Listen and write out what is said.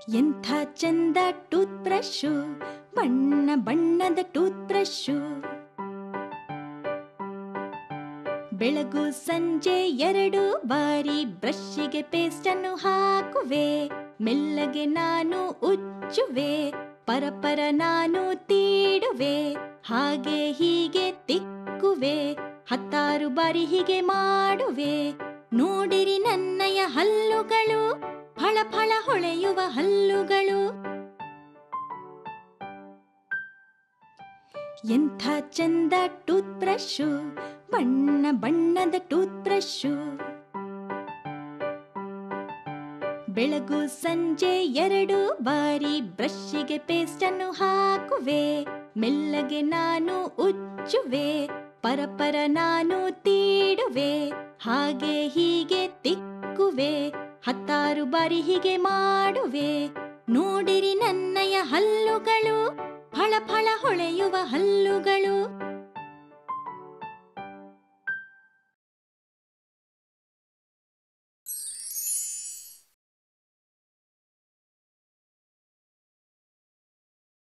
ಎಂಥ ಚಂದ tooth brush, ಬಣ್ಣ ಬಣ್ಣದ ಟೂತ್ ಬ್ರಷು. ಬೆಳಗು ಸಂಜೆ 2 ಬಾರಿ ಬ್ರಷ್ಗೆ ಪೇಸ್ಟನ್ನು ಹಾಕುವೆ. ಮೆಲ್ಲಗೆ ನಾನು ಉಜ್ಜುವೆ, ಪರಪರ ನಾನು ತೀಡುವೆ. ಹಾಗೆ ಹೀಗೆ ತಿಕ್ಕುವೆ, 10 ಬಾರಿ ಹೀಗೆ ಮಾಡುವೆ. ನೋಡಿರಿ ನನ್ನಯ ಹಲ್ಲುಗಳು, ಫಳ ಫಳ ಹೊಳೆಯುವ ಹಲ್ಲುಗಳು. ಎಂಥ ಚಂದ ಟೂತ್ ಬ್ರಷು, ಬಣ್ಣ ಬಣ್ಣದ ಟೂತ್ ಬ್ರಷು. ಬೆಳಗು ಸಂಜೆ 2 ಬಾರಿ ಬ್ರಷ್ಗೆ ಪೇಸ್ಟನ್ನು ಹಾಕುವೆ. ಮೆಲ್ಲಗೆ ನಾನು ಉಜ್ಜುವೆ, ಪರಪರ ನಾನು ತೀಡುವೆ. ಹಾಗೆ ಹೀಗೆ ತಿಕ್ಕುವೆ, 10 ಬಾರಿ ಹೀಗೆ ಮಾಡುವೆ. ನೋಡಿರಿ ನನ್ನಯ ಹಲ್ಲುಗಳು, ಫಳ ಫಳ ಹೊಳೆಯುವ ಹಲ್ಲುಗಳು.